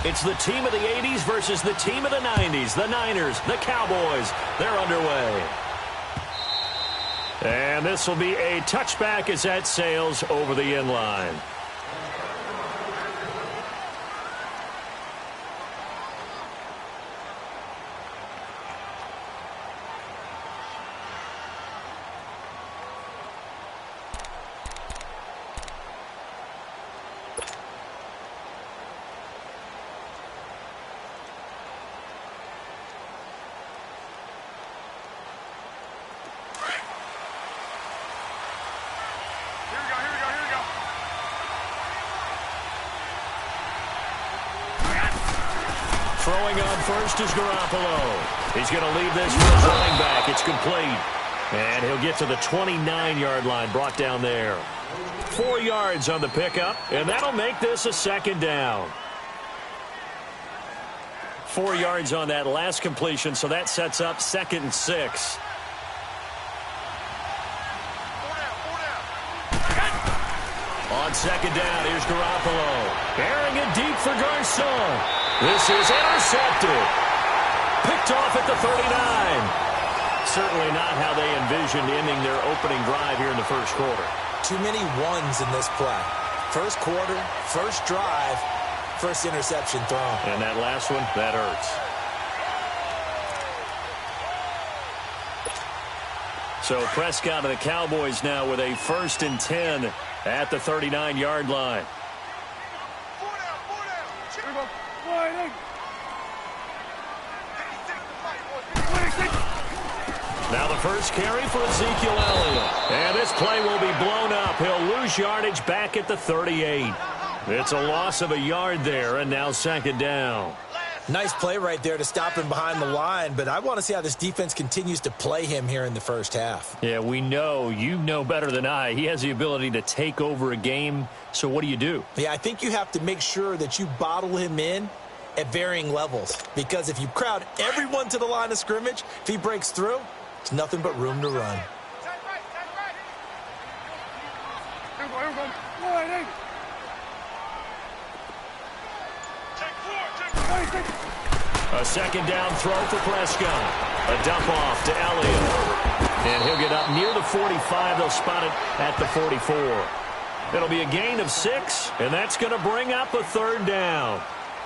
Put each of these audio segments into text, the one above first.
It's the team of the 80s versus the team of the 90s. The Niners, the Cowboys, they're underway. And this will be a touchback as that sails over the end line. Throwing on first is Garoppolo. He's going to leave this for his running back. It's complete. And he'll get to the 29-yard line, brought down there. 4 yards on the pickup, and that'll make this a second down. 4 yards on that last completion, so that sets up 2nd and 6. On second down, here's Garoppolo. Airing it deep for Garcon. This is intercepted. Picked off at the 39. Certainly not how they envisioned ending their opening drive here in the first quarter. Too many ones in this play. First quarter, first drive, first interception thrown. And that last one, that hurts. So Prescott and the Cowboys now with a 1st and 10 at the 39-yard line. Now the first carry for Ezekiel Elliott. And this play will be blown up. He'll lose yardage back at the 38. It's a loss of a yard there, and now 2nd down. Nice play right there to stop him behind the line, but I want to see how this defense continues to play him here in the first half. Yeah, we know. You know better than I. He has the ability to take over a game, so what do? Yeah, I think you have to make sure that you bottle him in at varying levels, because if you crowd everyone to the line of scrimmage, if he breaks through, it's nothing but room to run. A 2nd down throw for Prescott. A dump off to Elliott. And he'll get up near the 45. They'll spot it at the 44. It'll be a gain of 6, and that's going to bring up a 3rd down.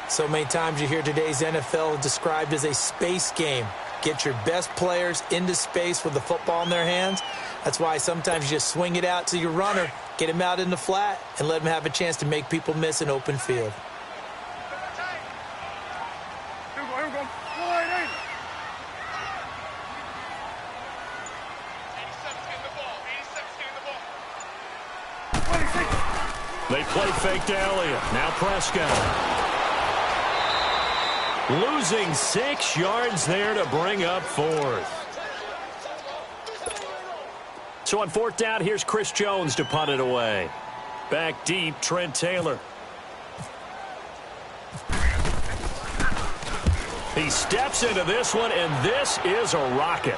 So many times you hear today's NFL described as a space game. Get your best players into space with the football in their hands. That's why sometimes you just swing it out to your runner, get him out in the flat, and let him have a chance to make people miss an open field. They play fake to Elliott. Now Prescott. Losing 6 yards there to bring up 4th. So on 4th down, here's Chris Jones to punt it away. Back deep, Trent Taylor. He steps into this one, and this is a rocket.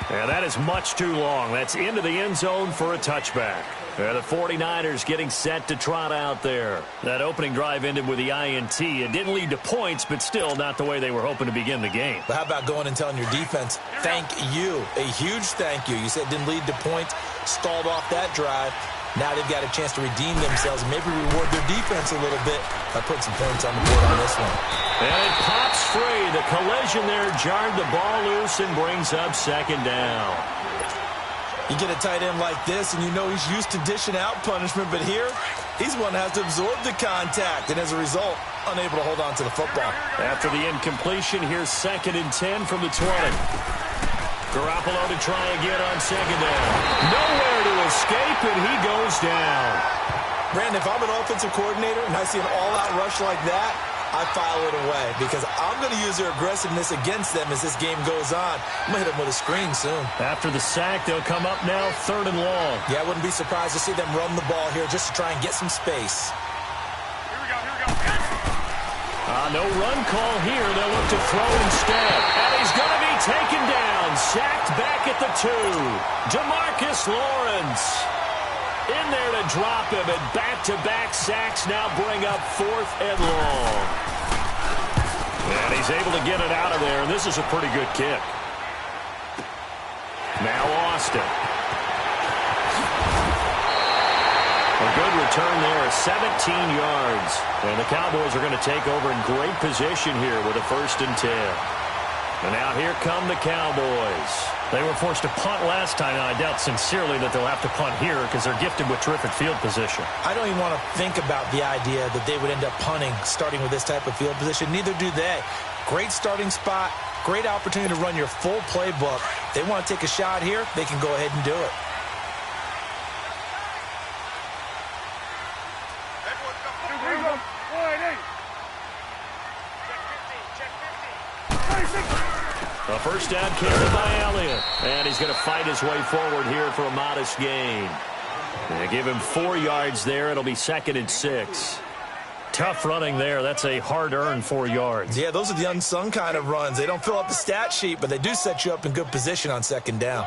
And that is much too long. That's into the end zone for a touchback. The 49ers getting set to trot out there. That opening drive ended with the INT. It didn't lead to points, but still not the way they were hoping to begin the game. But how about going and telling your defense, thank you, a huge thank you. You said it didn't lead to points, stalled off that drive. Now they've got a chance to redeem themselves and maybe reward their defense a little bit by putting some points on the board on this one. And it pops free. The collision there jarred the ball loose and brings up 2nd down. You get a tight end like this, and you know he's used to dishing out punishment, but here, he's one that has to absorb the contact, and as a result, unable to hold on to the football. After the incompletion, here's 2nd and 10 from the 20. Garoppolo to try again on 2nd down. Nowhere to escape, and he goes down. Brandon, if I'm an offensive coordinator and I see an all-out rush like that, I file it away because I'm going to use their aggressiveness against them as this game goes on. I'm going to hit them with a screen soon. After the sack, they'll come up now 3rd and long. Yeah, I wouldn't be surprised to see them run the ball here just to try and get some space. Here we go. No run call here. They'll look to throw instead. And he's going to be taken down. Sacked back at the 2. DeMarcus Lawrence. In there to drop him, and back-to-back sacks now bring up 4th and long. And he's able to get it out of there, and this is a pretty good kick. Now Austin. A good return there, 17 yards. And the Cowboys are going to take over in great position here with a 1st and 10. And now here come the Cowboys. They were forced to punt last time, and I doubt sincerely that they'll have to punt here because they're gifted with terrific field position. I don't even want to think about the idea that they would end up punting starting with this type of field position. Neither do they. Great starting spot, great opportunity to run your full playbook. If they want to take a shot here, they can go ahead and do it. A 1st down carry by Elliott. And he's going to fight his way forward here for a modest gain. They give him 4 yards there. It'll be 2nd and 6. Tough running there. That's a hard-earned 4 yards. Yeah, those are the unsung kind of runs. They don't fill up the stat sheet, but they do set you up in good position on 2nd down.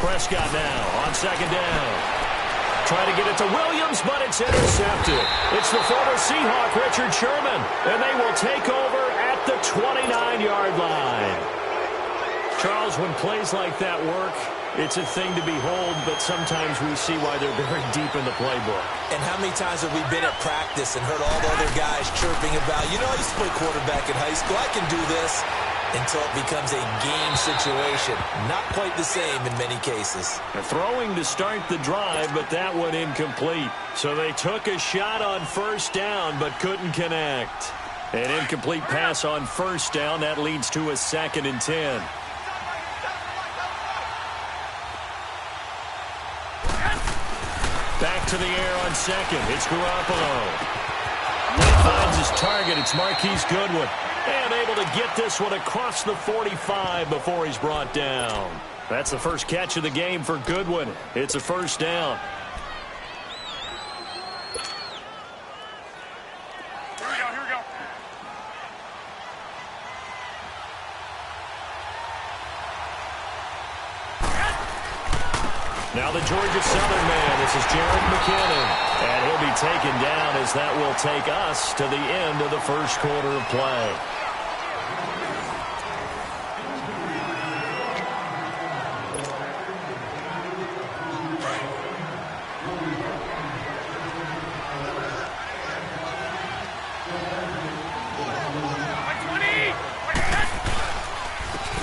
Prescott now on 2nd down. Trying to get it to Williams, but it's intercepted. It's the former Seahawk, Richard Sherman, and they will take over at the 29-yard line. Charles, when plays like that work, it's a thing to behold, but sometimes we see why they're very deep in the playbook. And how many times have we been at practice and heard all the other guys chirping about, you know, I used to play quarterback in high school, I can do this. Until it becomes a game situation. Not quite the same in many cases. They're throwing to start the drive, but that one incomplete. So they took a shot on 1st down, but couldn't connect. An incomplete pass on 1st down. That leads to a 2nd and 10. Back to the air on 2nd. It's Garoppolo. He finds his target. It's Marquise Goodwin. And able to get this one across the 45 before he's brought down. That's the first catch of the game for Goodwin. It's a 1st down. Here we go. Now the Georgia Southern man. This is Jerick McKinnon. And he'll be taken down as that will take us to the end of the 1st quarter of play.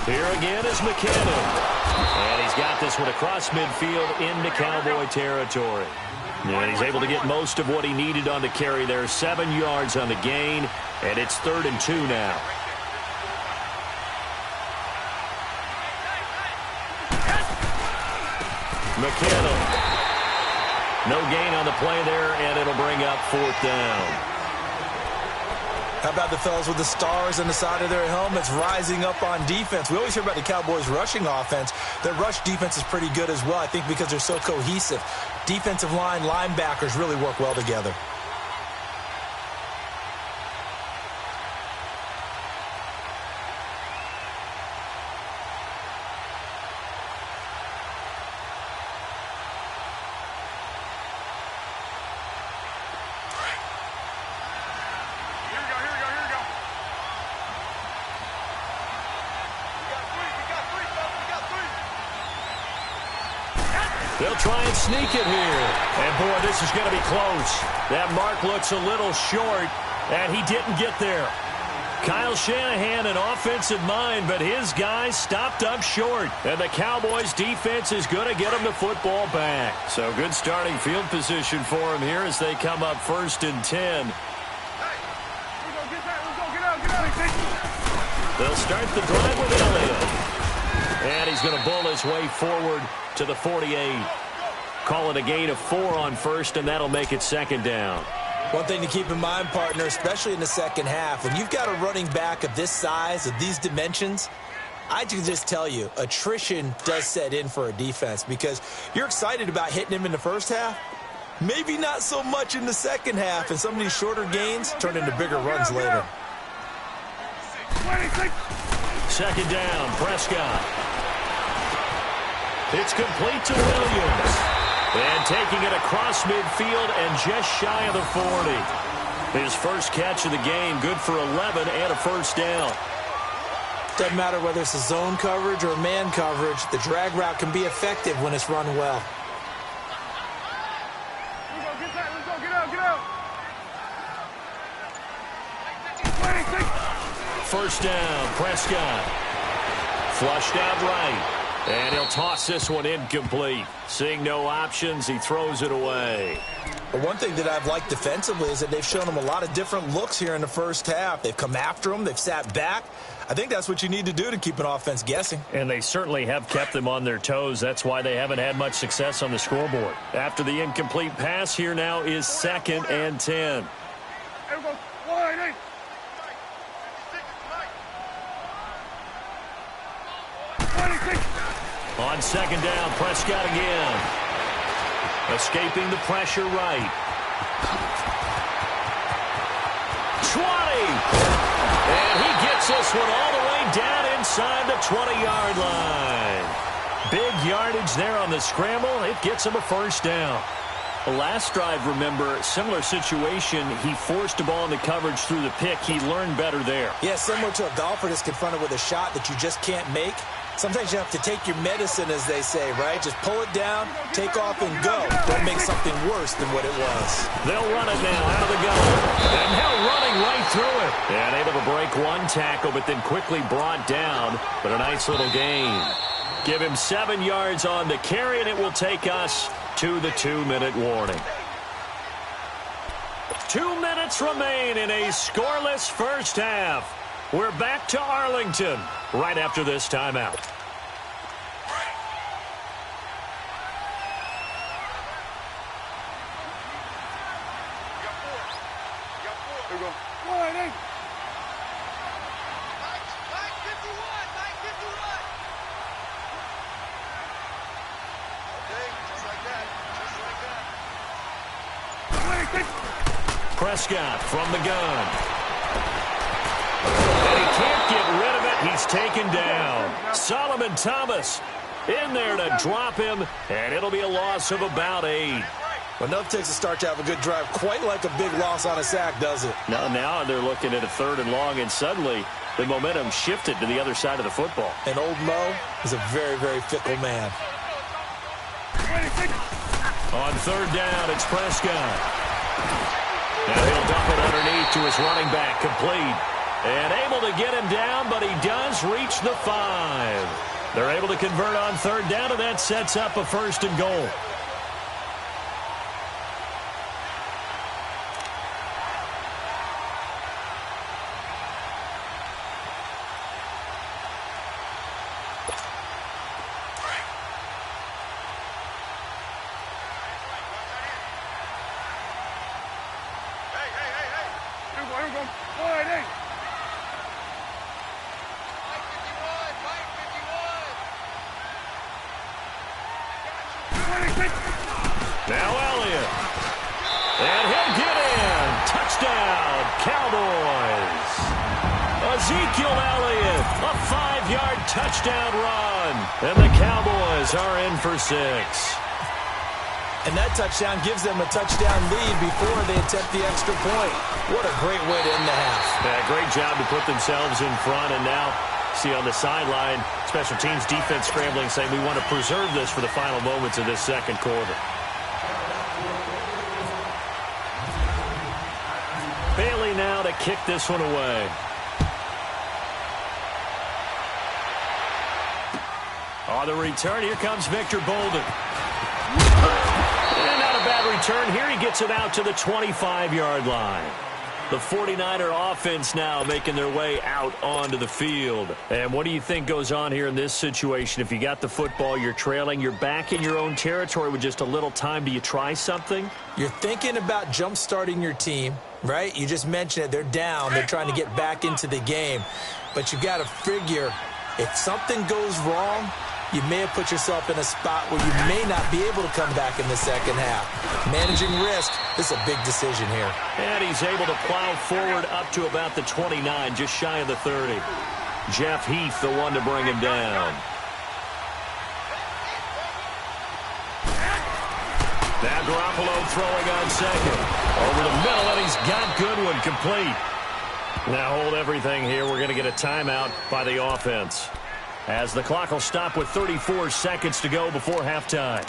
Here again is McKinnon. And he's got this one across midfield into Cowboy territory. And he's able to get most of what he needed on the carry there. 7 yards on the gain, and it's 3rd and 2 now. McKinnon. No gain on the play there, and it'll bring up 4th down. How about the fellas with the stars on the side of their helmets rising up on defense? We always hear about the Cowboys' rushing offense. Their rush defense is pretty good as well, I think, because they're so cohesive. Defensive line, linebackers really work well together. They'll try and sneak it here. And, boy, this is going to be close. That mark looks a little short, and he didn't get there. Kyle Shanahan, an offensive mind, but his guys stopped up short. And the Cowboys' defense is going to get them the football back. So good starting field position for him here as they come up 1st and 10. They'll start the drive with Elliott. And he's going to bull his way forward to the 48. Call it a gain of 4 on 1st, and that'll make it 2nd down. One thing to keep in mind, partner, especially in the second half, when you've got a running back of this size, of these dimensions, I can just tell you, attrition does set in for a defense because you're excited about hitting him in the first half. Maybe not so much in the second half, and some of these shorter gains turn into bigger runs later. Second down, Prescott. It's complete to Williams. And taking it across midfield and just shy of the 40. His first catch of the game, good for 11 and a first down. Doesn't matter whether it's a zone coverage or man coverage, the drag route can be effective when it's run well. First down, Prescott. Flushed out right. And he'll toss this one incomplete. Seeing no options, he throws it away. But one thing that I've liked defensively is that they've shown him a lot of different looks here in the first half. They've come after him. They've sat back. I think that's what you need to do to keep an offense guessing. And they certainly have kept them on their toes. That's why they haven't had much success on the scoreboard. After the incomplete pass, here now is 2nd and 10. On second down, Prescott again. Escaping the pressure right. 20! And he gets this one all the way down inside the 20-yard line. Big yardage there on the scramble. It gets him a first down. The last drive, remember, similar situation. He forced the ball in the coverage through the pick. He learned better there. Yeah, similar to a golfer that's confronted with a shot that you just can't make. Sometimes you have to take your medicine, as they say, right? Just pull it down, take off, and go. Don't make something worse than what it was. They'll run it now out of the gun. And now running right through it. And able to break one tackle, but then quickly brought down. But a nice little gain. Give him 7 yards on the carry, and it will take us to the 2-minute warning. 2 minutes remain in a scoreless first half. We're back to Arlington right after this timeout. Prescott from the gun. And he can't get rid of it. He's taken down. Solomon Thomas in there to drop him, and it'll be a loss of about 8. Well, enough takes a start to have a good drive. Quite like a big loss on a sack, does it? Now they're looking at a 3rd and long, and suddenly the momentum shifted to the other side of the football. And old Mo is a very, very fickle man. On 3rd down, it's Prescott. Now he'll dump it underneath to his running back, complete. And able to get him down, but he does reach the 5. They're able to convert on 3rd down, and that sets up a 1st and goal. Now Elliott. And he'll get in. Touchdown, Cowboys. Ezekiel Elliott, a 5-yard touchdown run. And the Cowboys are in for 6. And that touchdown gives them a touchdown lead before they attempt the extra point. What a great way to end the half. Yeah, great job to put themselves in front. And now, see on the sideline, special teams defense scrambling, saying we want to preserve this for the final moments of this second quarter. Bailey now to kick this one away. On the return, here comes Victor Bolden. And not a bad return here. He gets it out to the 25-yard line. The 49er offense now making their way out onto the field. And what do you think goes on here in this situation? If you got the football, you're trailing, you're back in your own territory with just a little time. Do you try something? You're thinking about jump-starting your team, right? You just mentioned it. They're down. They're trying to get back into the game. But you got to figure If something goes wrong, you may have put yourself in a spot where you may not be able to come back in the second half. Managing risk, this is a big decision here. And he's able to plow forward up to about the 29, just shy of the 30. Jeff Heath, the one to bring him down. Now Garoppolo throwing on second. Over the middle, and he's got Goodwin complete. Now hold everything here. We're going to get a timeout by the offense, as the clock will stop with 34 seconds to go before halftime.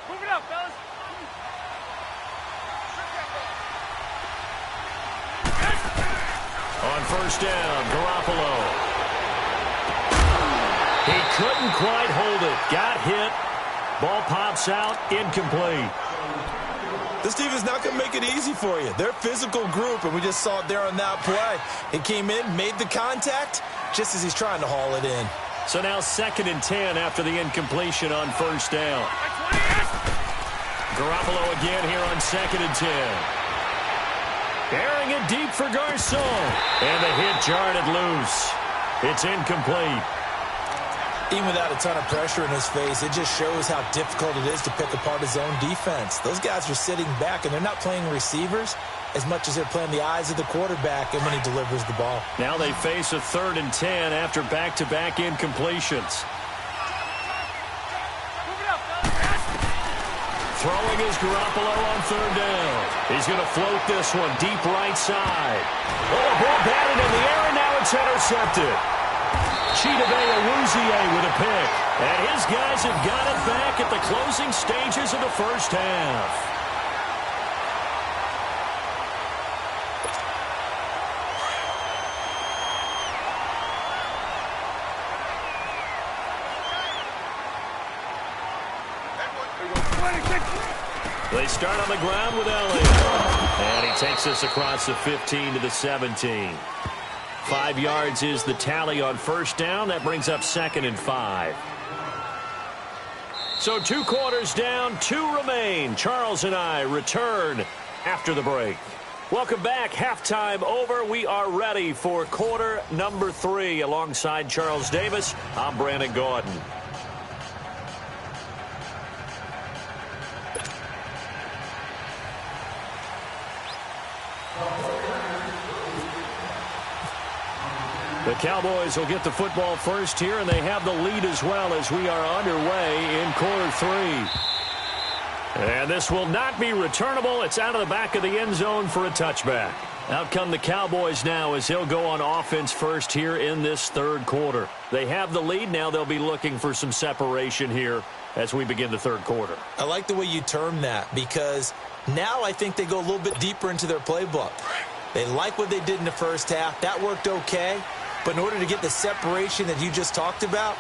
Move it up, fellas. On first down, Garoppolo. He couldn't quite hold it. Got hit. Ball pops out, incomplete. This team is not going to make it easy for you. They're a physical group, and we just saw it there on that play. He came in, made the contact, just as he's trying to haul it in. So now 2nd and 10 after the incompletion on first down. Garoppolo again here on 2nd and 10. Airing it deep for Garcon. And the hit jarred it loose. It's incomplete. Even without a ton of pressure in his face, it just shows how difficult it is to pick apart his own defense. Those guys are sitting back, and they're not playing receivers as much as they're playing the eyes of the quarterback and when he delivers the ball. Now they face a 3rd and 10 after back-to-back incompletions. Throwing is Garoppolo on 3rd down. He's going to float this one deep right side. Oh, a ball batted in the air, and now it's intercepted. Chidobe with a pick. And his guys have got it back at the closing stages of the first half. They start on the ground with Elliott. And he takes us across the 15 to the 17. 5 yards is the tally on first down. That brings up 2nd and 5. So 2 quarters down, 2 remain. Charles and I return after the break. Welcome back. Halftime over. We are ready for quarter number 3. Alongside Charles Davis, I'm Brandon Gordon. The Cowboys will get the football first here, and they have the lead as well as we are underway in quarter 3. And this will not be returnable. It's out of the back of the end zone for a touchback. Out come the Cowboys now as they'll go on offense first here in this 3rd quarter. They have the lead. Now they'll be looking for some separation here as we begin the 3rd quarter. I like the way you term that, because now I think they go a little bit deeper into their playbook. They like what they did in the first half. That worked okay. But in order to get the separation that you just talked about,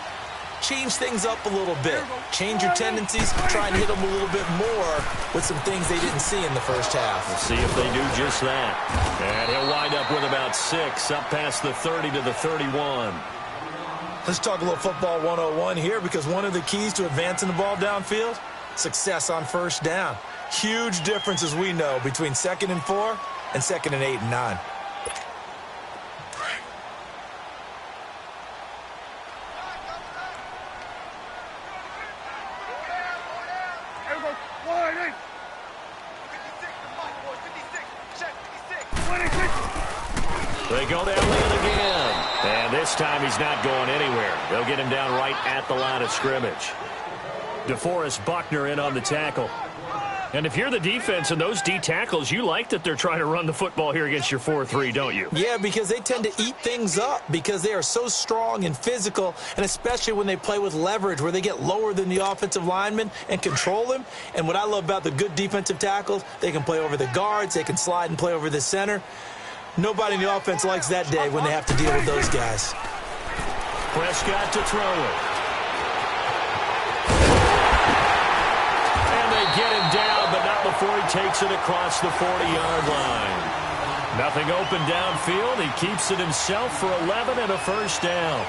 change things up a little bit. Change your tendencies, try and hit them a little bit more with some things they didn't see in the first half. We'll see if they do just that. And he'll wind up with about 6 up past the 30 to the 31. Let's talk a little football 101 here, because one of the keys to advancing the ball downfield, success on first down. Huge difference, as we know, between 2nd and 4 and 2nd and 8 and 9. They go down Lynn again. And this time he's not going anywhere. They'll get him down right at the line of scrimmage. DeForest Buckner in on the tackle. And if you're the defense and those D tackles, you like that they're trying to run the football here against your 4-3, don't you? Yeah, because they tend to eat things up because they are so strong and physical, and especially when they play with leverage where they get lower than the offensive lineman and control him. And what I love about the good defensive tackles, they can play over the guards, they can slide and play over the center. Nobody in the offense likes that day when they have to deal with those guys. Prescott to throw it. And they get him down, but not before he takes it across the 40-yard line. Nothing open downfield. He keeps it himself for 11 and a first down.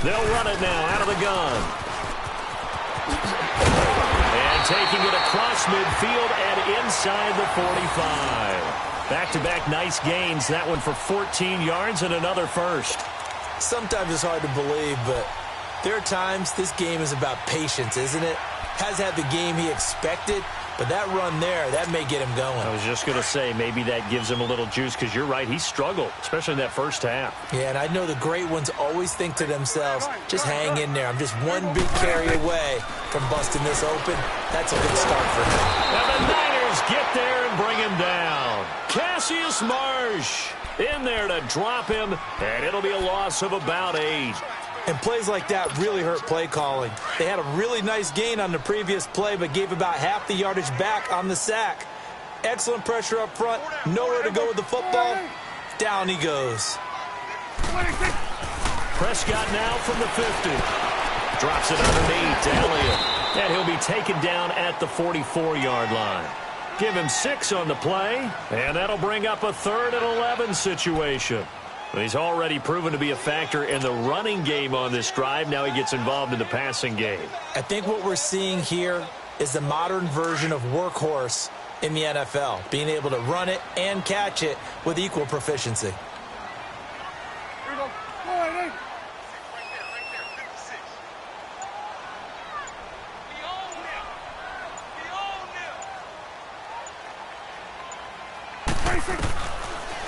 They'll run it now out of the gun. And taking it across midfield and inside the 45. Back-to-back nice gains. That one for 14 yards and another first. Sometimes it's hard to believe, but there are times this game is about patience, isn't it? Has had the game he expected, but that run there, that may get him going. I was just going to say, maybe that gives him a little juice, because you're right, he struggled, especially in that first half. Yeah, and I know the great ones always think to themselves, just hang in there. I'm just one big carry away from busting this open. That's a good start for him. And the Niners get there and bring him down. Cassius Marsh in there to drop him, and it'll be a loss of about 8. And plays like that really hurt play calling. They had a really nice gain on the previous play, but gave about half the yardage back on the sack. Excellent pressure up front. Nowhere to go with the football. Down he goes. Prescott now from the 50. Drops it underneath to Elliott. And he'll be taken down at the 44-yard line. Give him 6 on the play, and that'll bring up a 3rd and 11 situation. He's already proven to be a factor in the running game on this drive. Now he gets involved in the passing game. I think what we're seeing here is the modern version of workhorse in the NFL, being able to run it and catch it with equal proficiency.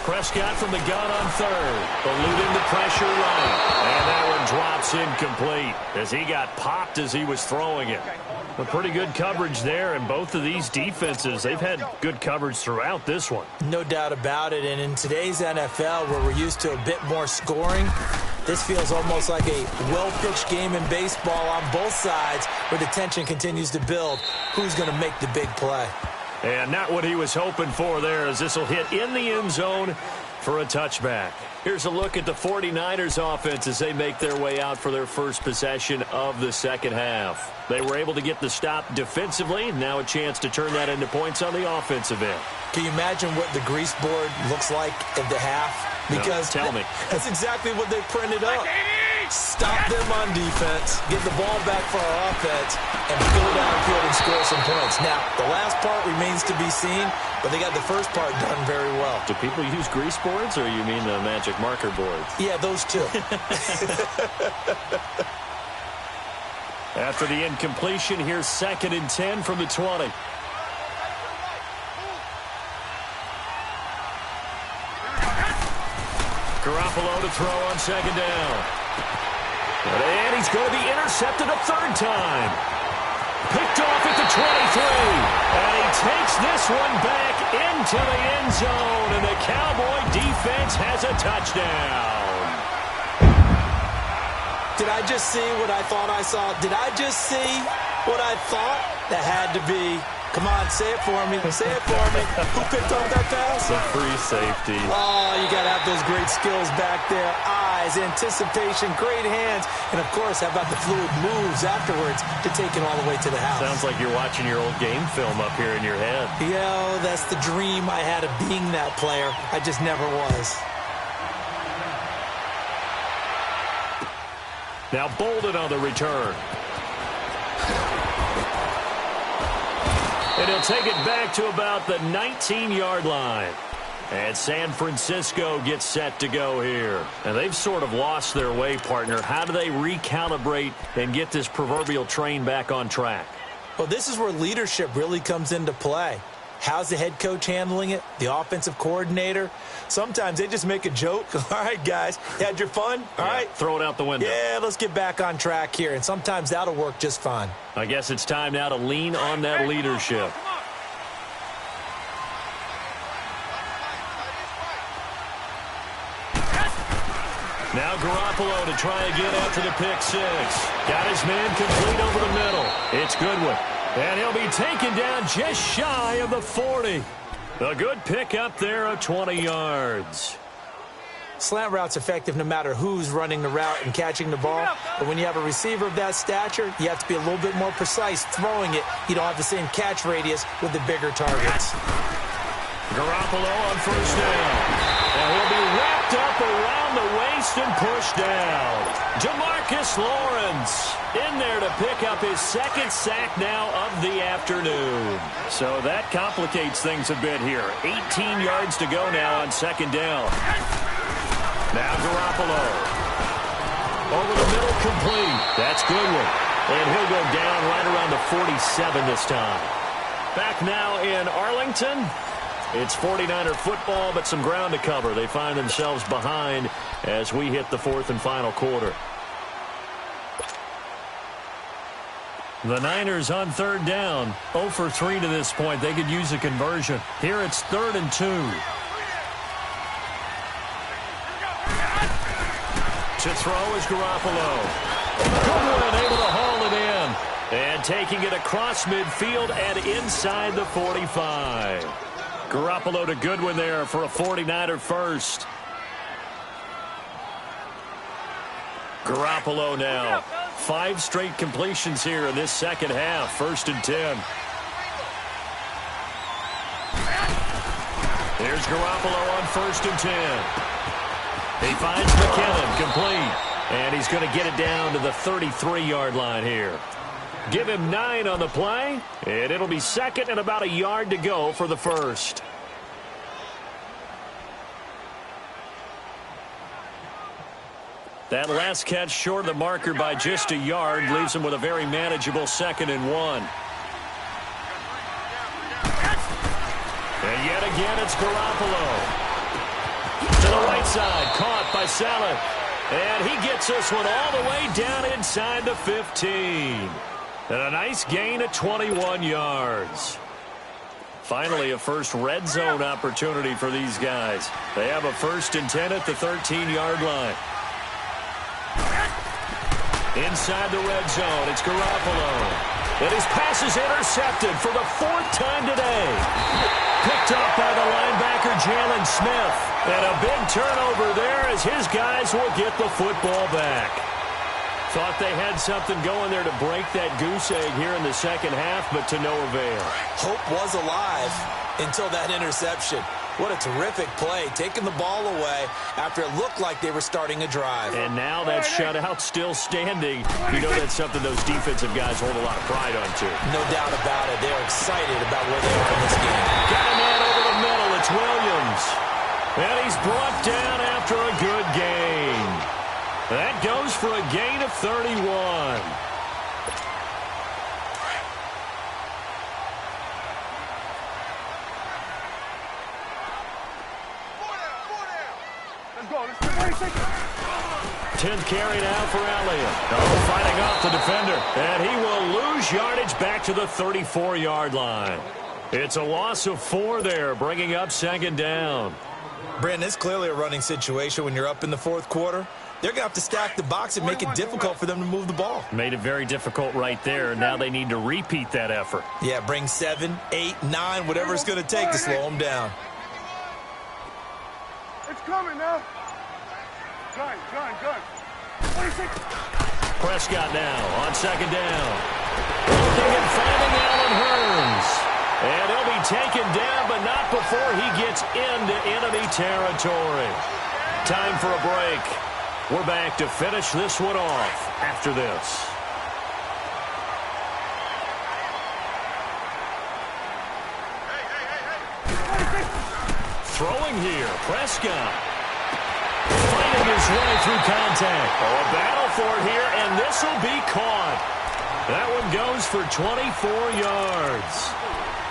Prescott from the gun on 3rd. Eluding the pressure right. And that one drops incomplete as he got popped as he was throwing it. A pretty good coverage there, and both of these defenses, they've had good coverage throughout this one. No doubt about it, and in today's NFL, where we're used to a bit more scoring, this feels almost like a well-pitched game in baseball on both sides, where the tension continues to build. Who's going to make the big play? And not what he was hoping for there, as this will hit in the end zone for a touchback. Here's a look at the 49ers offense as they make their way out for their first possession of the second half. They were able to get the stop defensively. Now a chance to turn that into points on the offensive end. Can you imagine what the grease board looks like at the half? Because no, tell me. That's exactly what they printed up. Stop them on defense, get the ball back for our offense, and go downfield and score some points. Now, the last part remains to be seen, but they got the first part done very well. Do people use grease boards, or you mean the magic marker boards? Yeah, those two. After the incompletion, here's 2nd and 10 from the 20. Garoppolo to throw on 2nd down. And he's going to be intercepted a 3rd time. Picked off at the 23. And he takes this one back into the end zone. And the Cowboy defense has a touchdown. Did I just see what I thought I saw? Did I just see what I thought? That had to be. Come on, say it for me. Say it for me. Who picked up that pass? The free safety. Oh, you got to have those great skills back there. Eyes, anticipation, great hands. And, of course, how about the fluid moves afterwards to take it all the way to the house? Sounds like you're watching your old game film up here in your head. Yo, that's the dream I had of being that player. I just never was. Now Bolden on the return. And he'll take it back to about the 19-yard line. And San Francisco gets set to go here. And they've sort of lost their way, partner. How do they recalibrate and get this proverbial train back on track? Well, this is where leadership really comes into play. How's the head coach handling it? The offensive coordinator? Sometimes they just make a joke. All right, guys, you had your fun? All right. Throw it out the window. Yeah, let's get back on track here. And sometimes that'll work just fine. I guess it's time now to lean on that leadership. Now Garoppolo to try again after the pick 6. Got his man complete over the middle. It's Goodwin. And he'll be taken down just shy of the 40. A good pick up there of 20 yards. Slant route's effective no matter who's running the route and catching the ball. But when you have a receiver of that stature, you have to be a little bit more precise throwing it. You don't have the same catch radius with the bigger targets. Garoppolo on 1st down. And he'll be wrapped up around the waist lost and pushed down. DeMarcus Lawrence in there to pick up his second sack now of the afternoon. So that complicates things a bit here. 18 yards to go now on second down. Now Garoppolo. Over the middle, complete. That's Goodwin. And he'll go down right around the 47 this time. Back now in Arlington. It's 49er football, but some ground to cover. They find themselves behind as we hit the fourth and final quarter. The Niners on third down. 0 for 3 to this point. They could use a conversion. Here it's 3rd and 2. To throw is Garoppolo. Goodwin able to haul it in. And taking it across midfield and inside the 45. Garoppolo to Goodwin there for a 49er first. Garoppolo now. 5 straight completions here in this second half. 1st and 10. Here's Garoppolo on 1st and 10. He finds McKinnon, complete. And he's going to get it down to the 33-yard line here. Give him 9 on the play, and it'll be 2nd and about a yard to go for the first. That last catch short of the marker by just a yard leaves him with a very manageable 2nd and 1. And yet again, it's Garoppolo. To the right side, caught by Saleh. And he gets this one all the way down inside the 15. And a nice gain of 21 yards. Finally, a first red zone opportunity for these guys. They have a 1st and 10 at the 13-yard line. Inside the red zone, it's Garoppolo. And his pass is intercepted for the 4th time today. Picked up by the linebacker, Jalen Smith. And a big turnover there as his guys will get the football back. Thought they had something going there to break that goose egg here in the second half, but to no avail. Hope was alive until that interception. What a terrific play, taking the ball away after it looked like they were starting a drive. And now that shutout still standing. You know that's something those defensive guys hold a lot of pride on, too. No doubt about it. They're excited about where they are in this game. Got a man over the middle. It's Williams. And he's brought down after a good gain. That goes for a gain of 31. Tenth carry now for Elliott. Oh, fighting off the defender. And he will lose yardage back to the 34-yard line. It's a loss of 4 there, bringing up 2nd down. Brandon, it's clearly a running situation when you're up in the 4th quarter. They're going to have to stack the box and make it difficult for them to move the ball. Made it very difficult right there. Now they need to repeat that effort. Yeah, bring 7, 8, 9, whatever it's going to take to slow them down. It's coming now. Gun. Prescott now on 2nd down. Looking and finding Allen Hurns. And he'll be taken down, but not before he gets into enemy territory. Time for a break. We're back to finish this one off after this. Throwing here, Prescott. Fighting his way through contact. Oh, a battle for it here, and this will be caught. That one goes for 24 yards.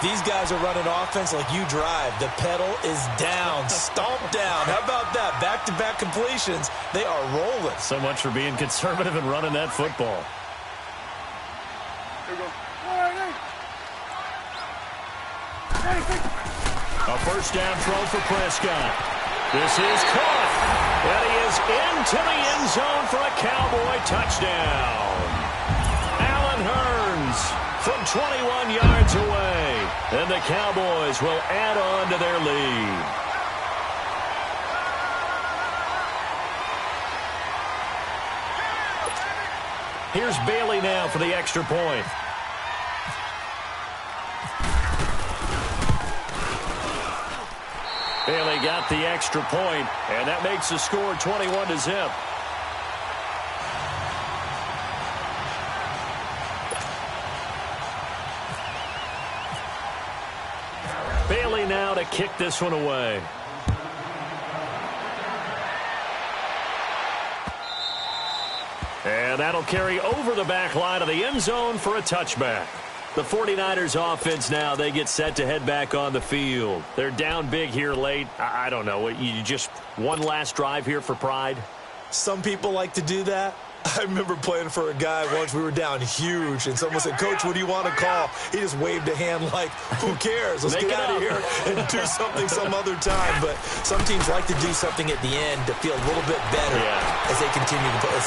These guys are running offense like you drive. The pedal is down, stomped down. How about that? Back-to-back completions. They are rolling. So much for being conservative and running that football. Here we go. A first down throw for Prescott. This is caught. And he is into the end zone for a Cowboy touchdown. Allen Hurns from 21 yards away. And the Cowboys will add on to their lead. Here's Bailey now for the extra point. And they got the extra point, and that makes the score 21-0. Bailey now to kick this one away. And that'll carry over the back line of the end zone for a touchback. The 49ers offense now, they get set to head back on the field. They're down big here late. I don't know. You just one last drive here for pride? Some people like to do that. I remember playing for a guy once. We were down huge, and someone said, "Coach, what do you want to call?" He just waved a hand like, who cares? Let's get out of here and do something some other time. But some teams like to do something at the end to feel a little bit better as they continue to move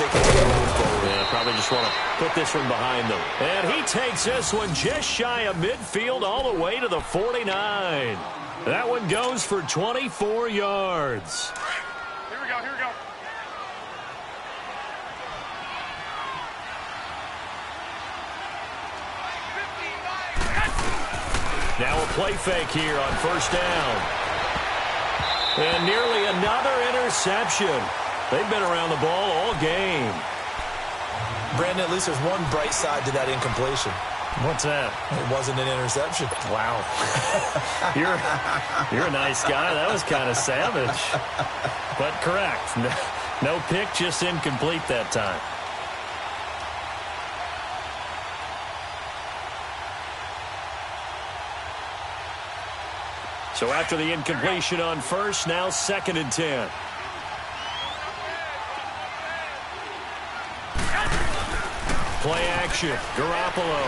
forward. Yeah, probably just want to put this one behind them. And he takes this one just shy of midfield all the way to the 49. That one goes for 24 yards. Here we go, here we go. Now a play fake here on first down. And nearly another interception. They've been around the ball all game. Brandon, at least there's one bright side to that incompletion. What's that? It wasn't an interception. Wow. You're a nice guy. That was kind of savage. But correct. No pick, just incomplete that time. So after the incompletion on first, now 2nd and 10. Play action. Garoppolo.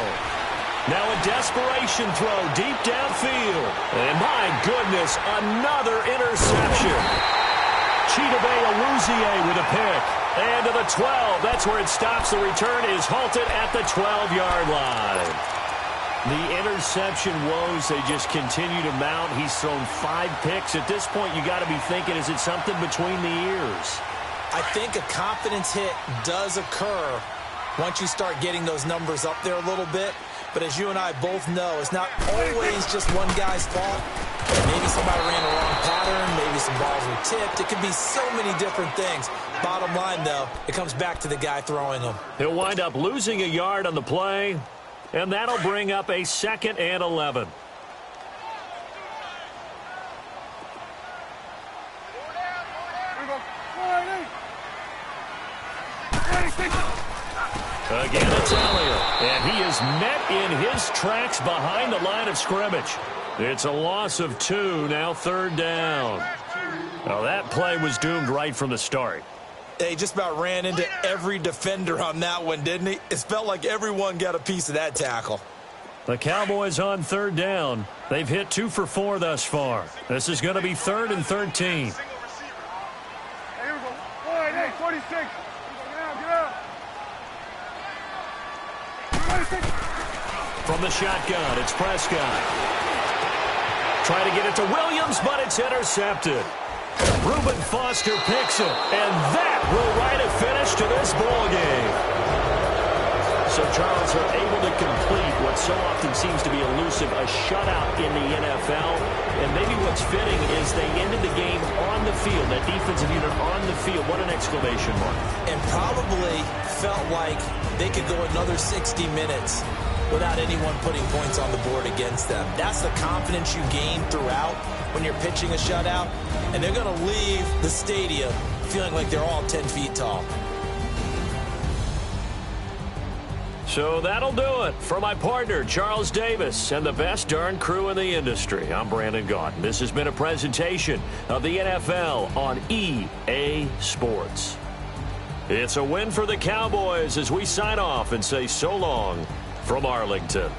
Now a desperation throw deep downfield. And my goodness, another interception. Chidobe Awuzie with a pick. And to the 12. That's where it stops. The return is halted at the 12-yard line. The interception woes, they just continue to mount. He's thrown 5 picks. At this point, you got to be thinking, is it something between the ears? I think a confidence hit does occur once you start getting those numbers up there a little bit. But as you and I both know, it's not always just one guy's fault. Maybe somebody ran the wrong pattern. Maybe some balls were tipped. It could be so many different things. Bottom line, though, it comes back to the guy throwing them. He'll wind up losing a yard on the play. And that'll bring up a 2nd and 11. Again, it's Elliott. And he is met in his tracks behind the line of scrimmage. It's a loss of 2, now 3rd down. Now, that play was doomed right from the start. He just about ran into every defender on that one, didn't he? It felt like everyone got a piece of that tackle. The Cowboys on 3rd down. They've hit 2 for 4 thus far. This is going to be 3rd and 13. Hey, here we go. All right, hey, 46. Get out, get out. From the shotgun, it's Prescott. Trying to get it to Williams, but it's intercepted. Reuben Foster picks it, and that will write a finish to this ball game. So, Charles, are able to complete what so often seems to be elusive, a shutout in the NFL. And maybe what's fitting is they ended the game on the field, that defensive unit on the field. What an exclamation mark. And probably felt like they could go another 60 minutes without anyone putting points on the board against them. That's the confidence you gain throughout when you're pitching a shutout. And they're going to leave the stadium feeling like they're all 10 feet tall. So that'll do it. For my partner, Charles Davis, and the best darn crew in the industry, I'm Brandon Gaudin. This has been a presentation of the NFL on EA Sports. It's a win for the Cowboys as we sign off and say so long from Arlington.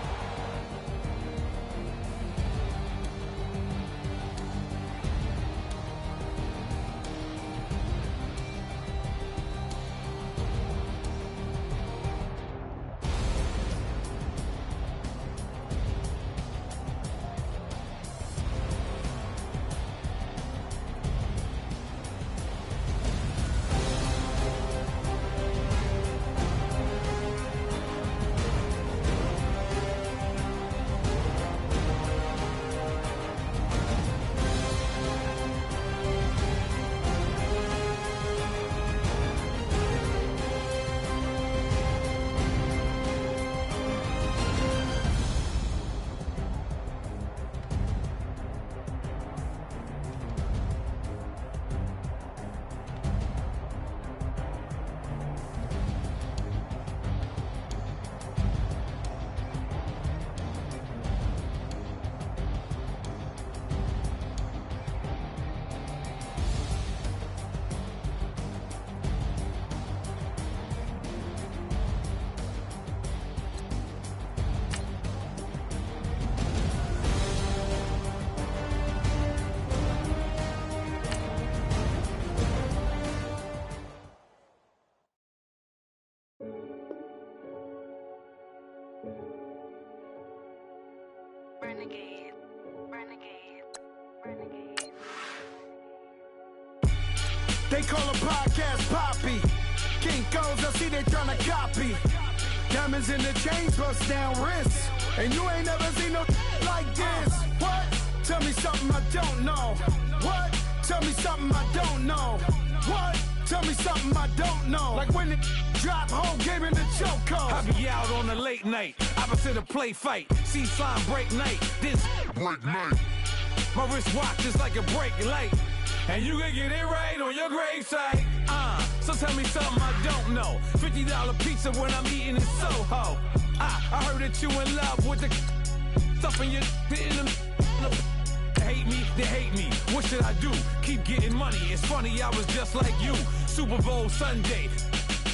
Renegade, renegade, renegade. They call a podcast Poppy. Kinkos, I see they tryna copy. Diamonds in the chains, bust down wrists. And you ain't never seen no like this. What? Tell me something I don't know. What? Tell me something I don't know. What? Tell me something I don't know. Like when the drop, whole game in the chokehold. I be out on a late night, opposite a play fight. See slime break night, this break night. My wristwatch is like a brake light, and you can get it right on your gravesite. So tell me something I don't know. $50 pizza when I'm eating in Soho. I heard that you in love with the stuff in your in the hate me, they hate me. What should I do? Keep getting money. It's funny, I was just like you. Super Bowl Sunday.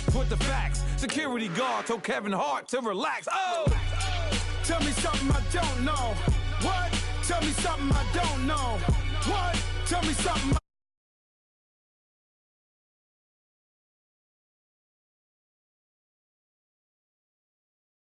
Put the facts. Security guard told Kevin Hart to relax. Oh! Tell me something I don't know. What? Tell me something I don't know. What? Tell me something